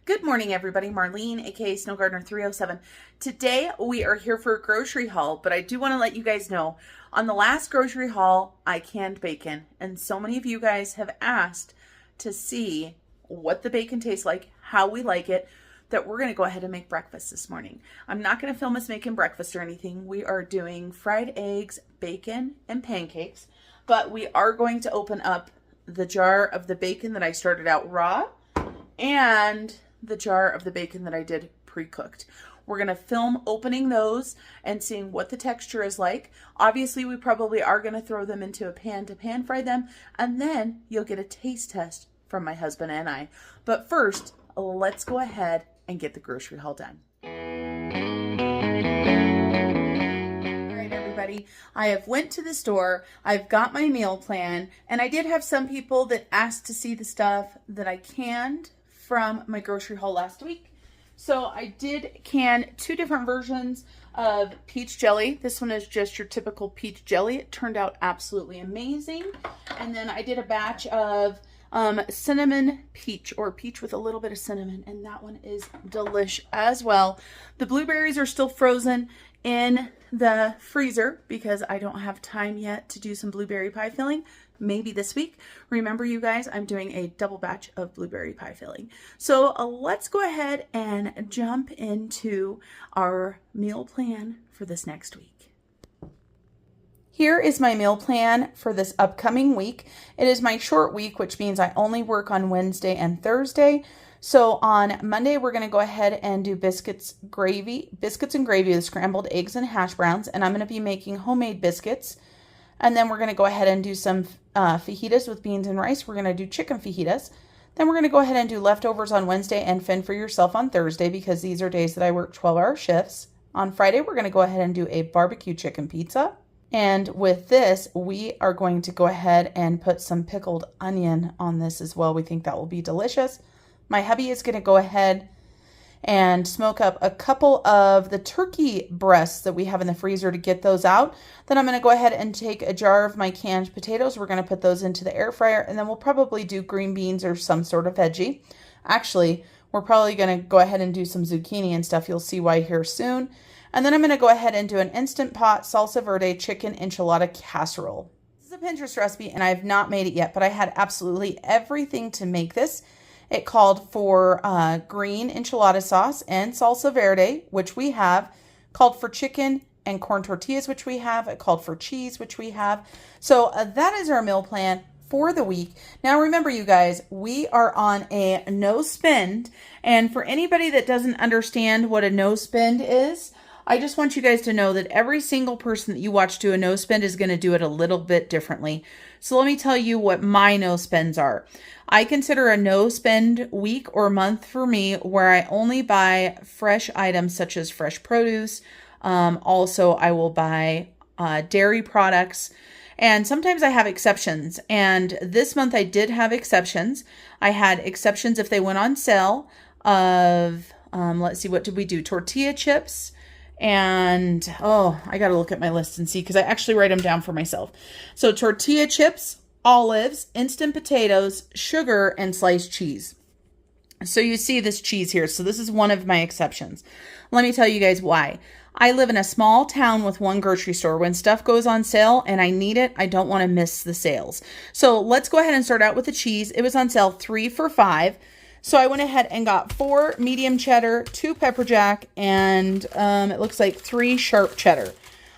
Good morning, everybody. Marlene, aka Snow Gardener 307. Today we are here for a grocery haul, but I do want to let you guys know on the last grocery haul, I canned bacon, and so many of you guys have asked to see what the bacon tastes like, how we like it, that we're going to go ahead and make breakfast this morning. I'm not going to film us making breakfast or anything. We are doing fried eggs, bacon, and pancakes, but we are going to open up the jar of the bacon that I started out raw and the jar of the bacon that I did pre-cooked. We're going to film opening those and seeing what the texture is like. Obviously, we probably are going to throw them into a pan to pan fry them, and then you'll get a taste test from my husband and I. But first, let's go ahead and get the grocery haul done. All right, everybody, I have went to the store. I've got my meal plan, and I did have some people that asked to see the stuff that I canned from my grocery haul last week. So I did can two different versions of peach jelly. This one is just your typical peach jelly. It turned out absolutely amazing. And then I did a batch of cinnamon peach, or peach with a little bit of cinnamon, and that one is delish as well. The blueberries are still frozen in the freezer because I don't have time yet to do some blueberry pie filling. Maybe this week. Remember, you guys, I'm doing a double batch of blueberry pie filling. So let's go ahead and jump into our meal plan for this next week. Here is my meal plan for this upcoming week. It is my short week, which means I only work on Wednesday and Thursday. So on Monday, we're going to go ahead and do biscuits and gravy with scrambled eggs and hash browns. And I'm going to be making homemade biscuits. And then we're going to go ahead and do some fajitas with beans and rice. We're going to do chicken fajitas. Then we're going to go ahead and do leftovers on Wednesday and fend for yourself on Thursday, because these are days that I work 12-hour shifts. On Friday, we're going to go ahead and do a barbecue chicken pizza. And with this, we are going to go ahead and put some pickled onion on this as well. We think that will be delicious. My hubby is going to go ahead and smoke up a couple of the turkey breasts that we have in the freezer to get those out. Then I'm going to go ahead and take a jar of my canned potatoes. We're going to put those into the air fryer, and then we'll probably do green beans or some sort of veggie. Actually, we're probably going to go ahead and do some zucchini and stuff. You'll see why here soon. And then I'm going to go ahead and do an Instant Pot salsa verde chicken enchilada casserole. This is a Pinterest recipe, and I have not made it yet, but I had absolutely everything to make this. It called for green enchilada sauce and salsa verde, which we have. Called for chicken and corn tortillas, which we have. It called for cheese, which we have. So that is our meal plan for the week. Now remember, you guys, we are on a no spend. And for anybody that doesn't understand what a no spend is, I just want you guys to know that every single person that you watch do a no spend is going to do it a little bit differently. So let me tell you what my no spends are. I consider a no spend week or month for me where I only buy fresh items such as fresh produce. Also, I will buy dairy products. And sometimes I have exceptions. And this month I did have exceptions. I had exceptions if they went on sale of, let's see, what did we do? Tortilla chips. And, I got to look at my list and see, because I actually write them down for myself. So tortilla chips, olives, instant potatoes, sugar, and sliced cheese. So you see this cheese here. So this is one of my exceptions. Let me tell you guys why. I live in a small town with one grocery store. When stuff goes on sale and I need it, I don't want to miss the sales. So let's go ahead and start out with the cheese. It was on sale 3 for $5. So I went ahead and got 4 medium cheddar, 2 pepper jack, and it looks like 3 sharp cheddar.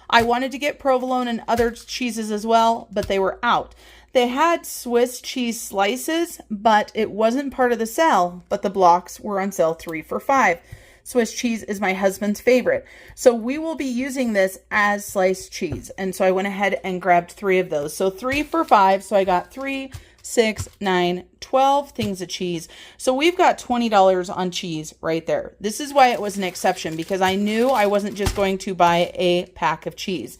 I wanted to get provolone and other cheeses as well, but they were out. They had Swiss cheese slices, but it wasn't part of the sale, but the blocks were on sale 3 for $5. Swiss cheese is my husband's favorite. So we will be using this as sliced cheese. And so I went ahead and grabbed 3 of those. So 3 for $5. So I got 3, 6, 9, 12 things of cheese. So we've got $20 on cheese right there. This is why it was an exception, because I knew I wasn't just going to buy a pack of cheese.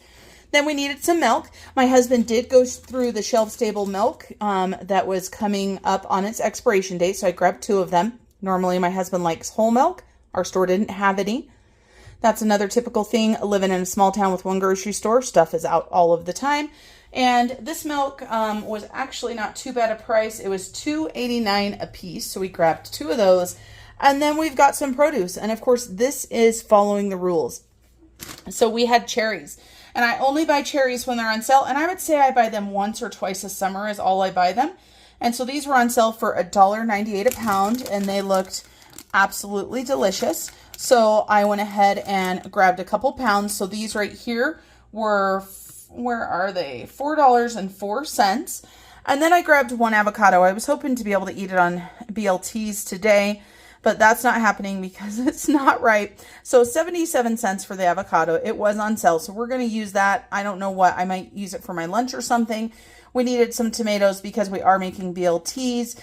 Then we needed some milk. My husband did go through the shelf-stable milk that was coming up on its expiration date, so I grabbed 2 of them. Normally my husband likes whole milk. Our store didn't have any. That's another typical thing, living in a small town with one grocery store. Stuff is out all of the time. And this milk was actually not too bad a price. It was $2.89 a piece, so we grabbed 2 of those. And then we've got some produce. And of course, this is following the rules. So we had cherries. And I only buy cherries when they're on sale. And I would say I buy them once or twice a summer is all I buy them. And so these were on sale for $1.98 a pound. And they looked absolutely delicious. So I went ahead and grabbed a couple pounds. So these right here were, where are they? $4.04. And then I grabbed one avocado. I was hoping to be able to eat it on BLTs today, but that's not happening because it's not ripe. So 77 cents for the avocado. It was on sale, so we're going to use that. I don't know what. I might use it for my lunch or something. We needed some tomatoes because we are making BLTs.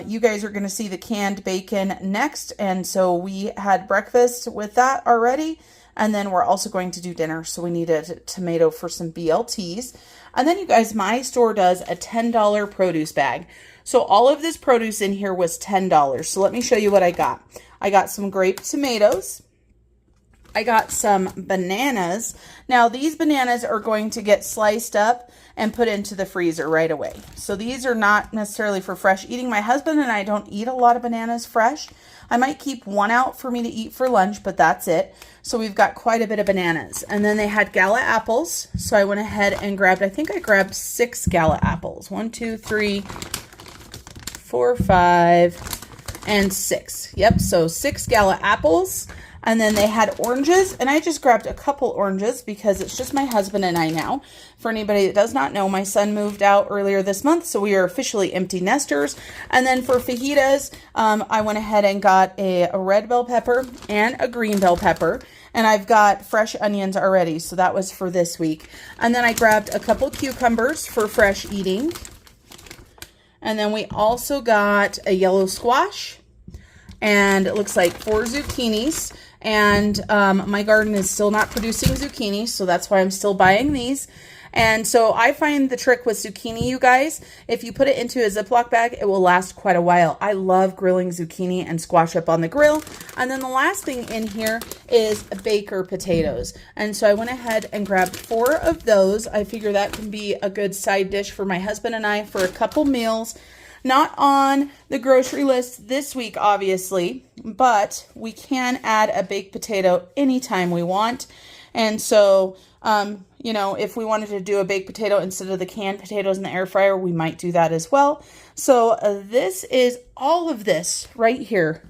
You guys are going to see the canned bacon next, and so we had breakfast with that already. And then we're also going to do dinner, so we needed a tomato for some BLTs. And then, you guys, my store does a $10 produce bag. So all of this produce in here was $10. So let me show you what I got. I got some grape tomatoes. I got some bananas. Now, these bananas are going to get sliced up and put into the freezer right away. So these are not necessarily for fresh eating. My husband and I don't eat a lot of bananas fresh. I might keep one out for me to eat for lunch, but that's it. So we've got quite a bit of bananas. And then they had gala apples. So I went ahead and grabbed, I think I grabbed 6 gala apples. 1, 2, 3, 4, 5, and 6. Yep, so 6 gala apples. And then they had oranges, and I just grabbed a couple oranges because it's just my husband and I now. For anybody that does not know, my son moved out earlier this month, so we are officially empty nesters. And then for fajitas, I went ahead and got a red bell pepper and a green bell pepper. And I've got fresh onions already, so that was for this week. And then I grabbed a couple cucumbers for fresh eating. And then we also got a yellow squash. And it looks like 4 zucchinis. And my garden is still not producing zucchini, so that's why I'm still buying these. And so I find the trick with zucchini, you guys, if you put it into a Ziploc bag, it will last quite a while. I love grilling zucchini and squash up on the grill. And then the last thing in here is baker potatoes. And so I went ahead and grabbed 4 of those. I figure that can be a good side dish for my husband and I for a couple meals. Not on the grocery list this week, obviously, but we can add a baked potato anytime we want. And so, you know, if we wanted to do a baked potato instead of the canned potatoes in the air fryer, we might do that as well. So this is all of this right here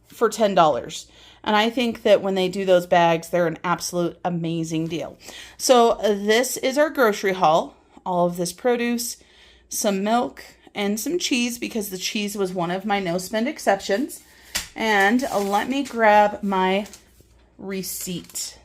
for $10. And I think that when they do those bags, they're an absolute amazing deal. So this is our grocery haul. All of this produce, some milk, and some cheese, because the cheese was one of my no-spend exceptions. And let me grab my receipt.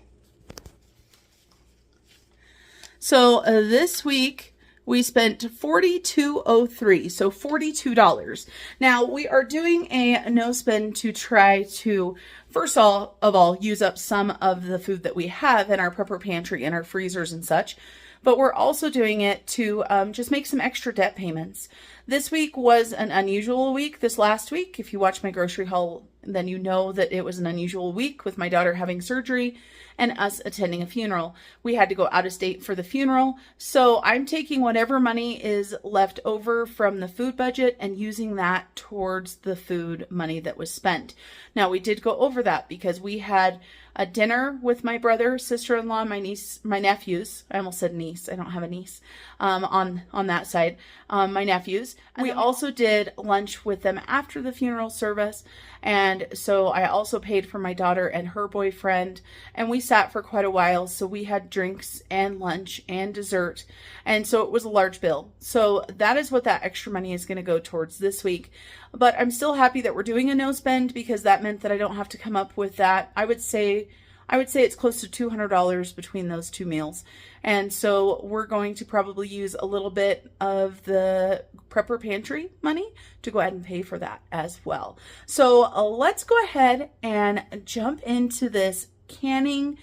So this week we spent $42.03, so $42. Now we are doing a no-spend to try to, first of all, use up some of the food that we have in our prepper pantry and our freezers and such. But we're also doing it to just make some extra debt payments. This week was an unusual week. This last week, if you watch my grocery haul, then you know that it was an unusual week with my daughter having surgery and us attending a funeral. We had to go out of state for the funeral. So I'm taking whatever money is left over from the food budget and using that towards the food money that was spent. Now, we did go over that because we had a dinner with my brother, sister-in-law, my niece, my nephews. I almost said niece. I don't have a niece on that side. My nephews. We also did lunch with them after the funeral service. And so I also paid for my daughter and her boyfriend. And we sat for quite a while. So we had drinks and lunch and dessert. And so it was a large bill. So that is what that extra money is going to go towards this week. But I'm still happy that we're doing a no spend because that meant that I don't have to come up with that. I would say it's close to $200 between those 2 meals. And so we're going to probably use a little bit of the prepper pantry money to go ahead and pay for that as well. So let's go ahead and jump into this canning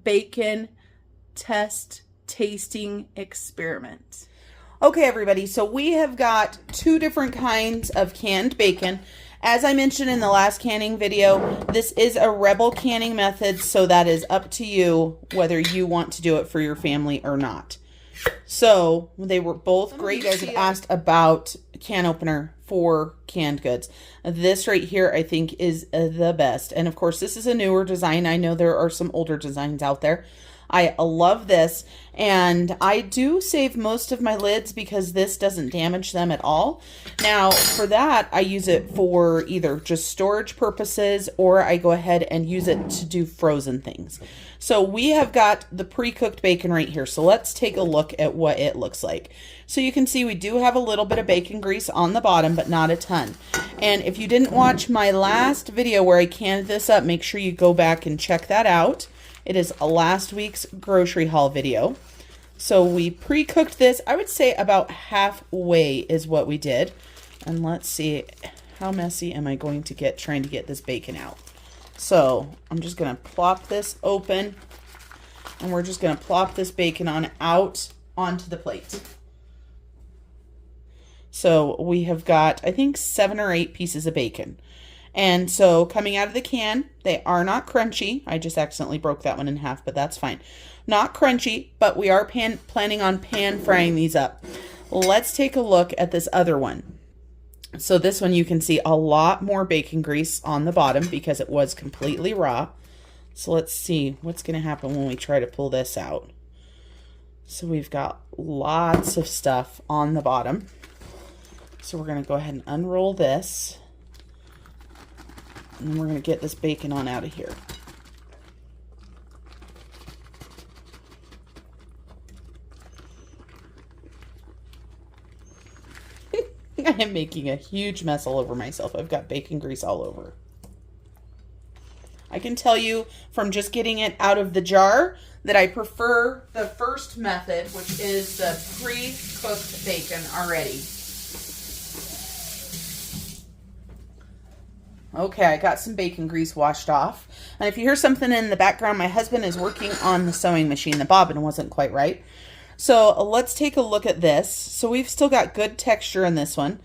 bacon test tasting experiment. Okay, everybody, so we have got 2 different kinds of canned bacon. As I mentioned in the last canning video, this is a Rebel canning method, so that is up to you whether you want to do it for your family or not. So they were both great. You guys have asked about a can opener for canned goods. This right here, I think, is the best. And of course, this is a newer design. I know there are some older designs out there. I love this, and I do save most of my lids because this doesn't damage them at all. Now, for that, I use it for either just storage purposes, or I go ahead and use it to do frozen things. So we have got the pre-cooked bacon right here. So let's take a look at what it looks like. So you can see we do have a little bit of bacon grease on the bottom, but not a ton. And if you didn't watch my last video where I canned this up, make sure you go back and check that out. It is last week's grocery haul video. So we pre-cooked this. I would say about halfway is what we did. And let's see, how messy am I going to get trying to get this bacon out? So I'm just going to plop this open, and we're just going to plop this bacon out onto the plate. So we have got, I think, 7 or 8 pieces of bacon. And so coming out of the can, they are not crunchy. I just accidentally broke that one in half, but that's fine. Not crunchy, but we are planning on pan frying these up. Let's take a look at this other one. So this one, you can see a lot more bacon grease on the bottom because it was completely raw. So let's see what's going to happen when we try to pull this out. So we've got lots of stuff on the bottom. So we're going to go ahead and unroll this. And we're going to get this bacon on out of here. I am making a huge mess all over myself. I've got bacon grease all over. I can tell you from just getting it out of the jar that I prefer the first method, which is the pre-cooked bacon already. Okay, I got some bacon grease washed off. And if you hear something in the background, my husband is working on the sewing machine. The bobbin wasn't quite right. So let's take a look at this. So we've still got good texture in this one.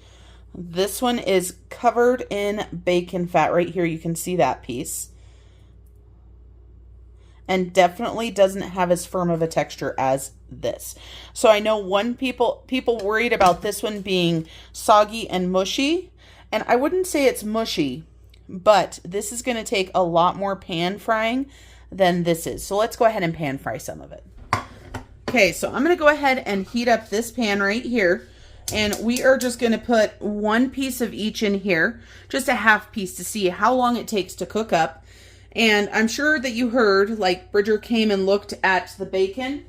This one is covered in bacon fat right here. You can see that piece. And definitely doesn't have as firm of a texture as this. So I know people worried about this one being soggy and mushy. And I wouldn't say it's mushy, but this is going to take a lot more pan frying than this is. So let's go ahead and pan fry some of it. Okay, so I'm going to go ahead and heat up this pan right here. And we are just going to put 1 piece of each in here, just a half piece, to see how long it takes to cook up. And I'm sure that you heard, like, Bridger came and looked at the bacon,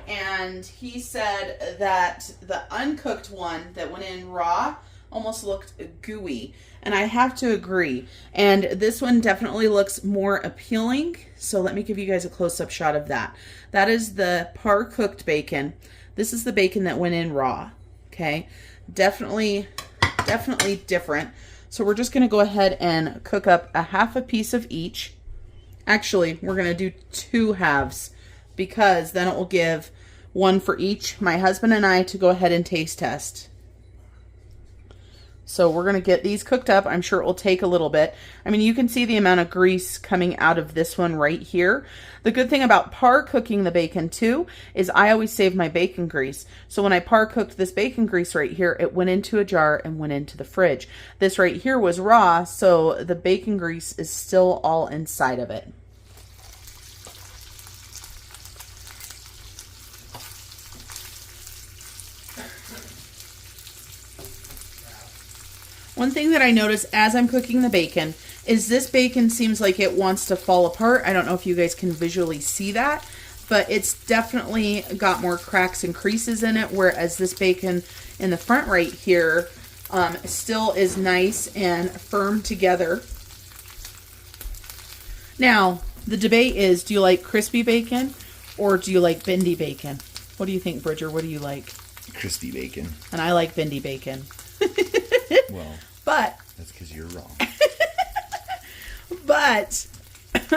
and he said that the uncooked one that went in raw almost looked gooey, and I have to agree. And this one definitely looks more appealing. So let me give you guys a close-up shot of that. That is the par cooked bacon. This is the bacon that went in raw. Okay, definitely different. So we're just going to go ahead and cook up a half a piece of each. Actually, we're going to do 2 halves, because then it will give 1 for each, my husband and I, to go ahead and taste test. So we're going to get these cooked up. I'm sure it will take a little bit. I mean, you can see the amount of grease coming out of this one right here. The good thing about par cooking the bacon too is I always save my bacon grease. So when I par cooked this bacon grease right here, it went into a jar and went into the fridge. This right here was raw, so the bacon grease is still all inside of it. One thing that I notice as I'm cooking the bacon is this bacon seems like it wants to fall apart. I don't know if you guys can visually see that, but it's definitely got more cracks and creases in it, whereas this bacon in the front right here still is nice and firm together. Now, the debate is, do you like crispy bacon or do you like bendy bacon? What do you think, Bridger? What do you like? Crispy bacon. And I like bendy bacon. Well, but that's because you're wrong. But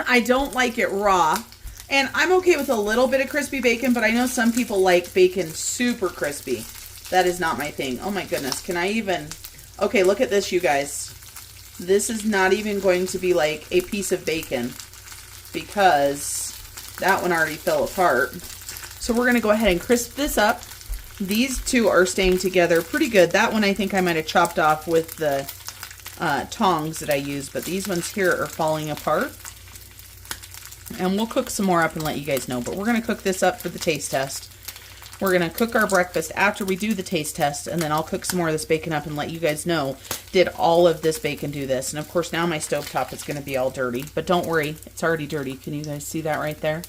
I don't like it raw. And I'm okay with a little bit of crispy bacon, but I know some people like bacon super crispy. That is not my thing. Oh my goodness. Can I even... Okay, look at this, you guys. This is not even going to be like a piece of bacon, because that one already fell apart. So we're going to go ahead and crisp this up. These two are staying together pretty good. That one I think I might have chopped off with the tongs that I used, but these ones here are falling apart. And we'll cook some more up and let you guys know, but we're going to cook this up for the taste test. We're going to cook our breakfast after we do the taste test, and then I'll cook some more of this bacon up and let you guys know, did all of this bacon do this? And of course now my stovetop is going to be all dirty, but don't worry, it's already dirty. Can you guys see that right there?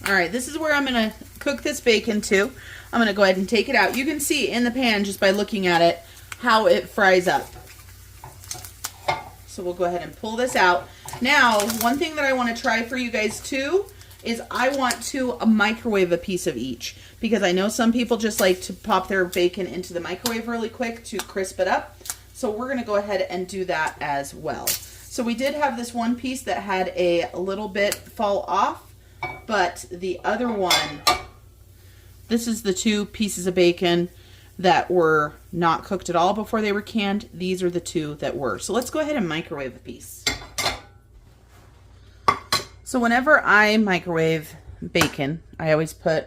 All right, this is where I'm going to cook this bacon to. I'm going to go ahead and take it out. You can see in the pan just by looking at it how it fries up. So we'll go ahead and pull this out. Now, one thing that I want to try for you guys too is I want to microwave a piece of each, because I know some people just like to pop their bacon into the microwave really quick to crisp it up. So we're going to go ahead and do that as well. So we did have this one piece that had a little bit fall off. But the other one, this is the two pieces of bacon that were not cooked at all before they were canned. These are the two that were. So let's go ahead and microwave a piece. So whenever I microwave bacon, I always put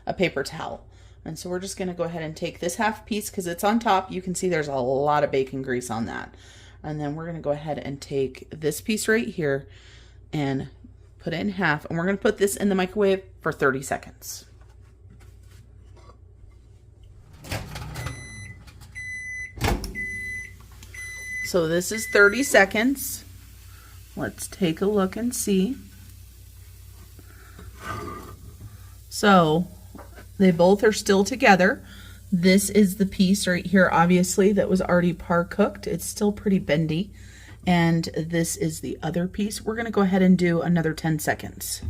a paper towel. And so we're just going to go ahead and take this half piece because it's on top. You can see there's a lot of bacon grease on that. And then we're going to go ahead and take this piece right here and put it in half, and we're going to put this in the microwave for 30 seconds. So this is 30 seconds. Let's take a look and see. So they both are still together. This is the piece right here, obviously, that was already par cooked. It's still pretty bendy. And this is the other piece. We're going to go ahead and do another 10 seconds.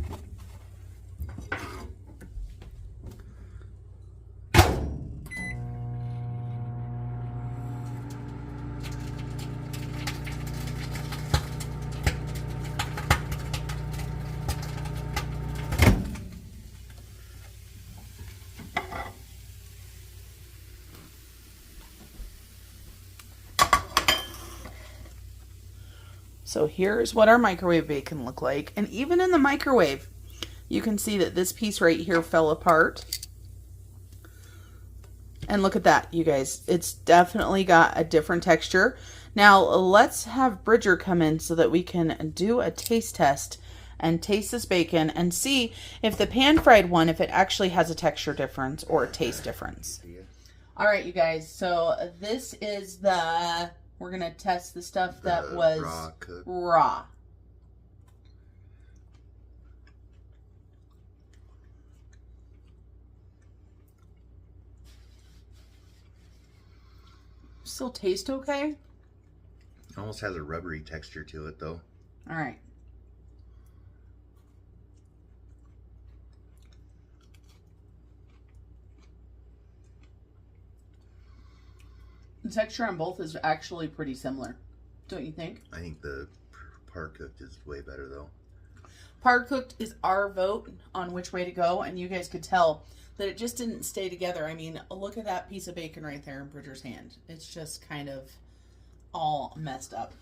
So here's what our microwave bacon looked like. And even in the microwave, you can see that this piece right here fell apart. And look at that, you guys. It's definitely got a different texture. Now, let's have Bridger come in so that we can do a taste test and taste this bacon and see if the pan-fried one, if it actually has a texture difference or a taste difference. All right, you guys. So this is the... We're going to test the stuff that was raw. Still taste okay? Almost has a rubbery texture to it, though. All right. The texture on both is actually pretty similar, don't you think? I think the par cooked is way better, though. Par cooked is our vote on which way to go, and you guys could tell that it just didn't stay together. I mean, look at that piece of bacon right there in Bridger's hand. It's just kind of all messed up.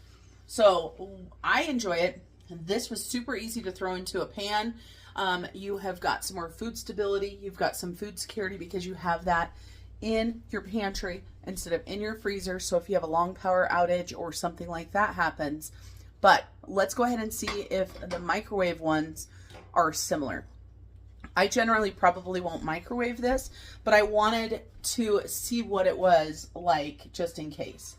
So I enjoy it. This was super easy to throw into a pan. You have got some more food stability. You've got some food security because you have that in your pantry instead of in your freezer. So if you have a long power outage or something like that happens. But let's go ahead and see if the microwave ones are similar. I generally probably won't microwave this, but I wanted to see what it was like just in case.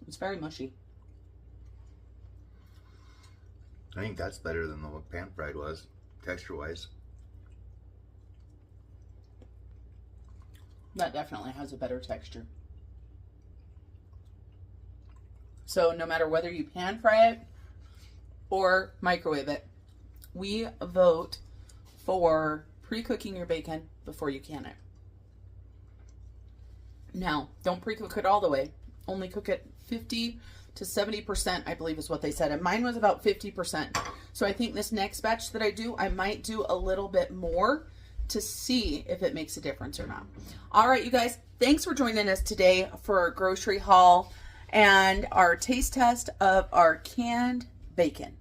It's very mushy. I think that's better than the pan fried was, texture wise. That definitely has a better texture. So no matter whether you pan fry it or microwave it, we vote for pre-cooking your bacon before you can it. Now, don't pre-cook it all the way. Only cook it 50 to 70%, I believe is what they said. And mine was about 50%. So I think this next batch that I do, I might do a little bit more to see if it makes a difference or not. All right, you guys, thanks for joining us today for our grocery haul and our taste test of our canned bacon.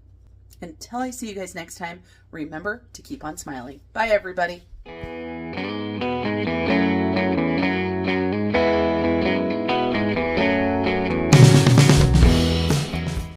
Until I see you guys next time, remember to keep on smiling. Bye, everybody.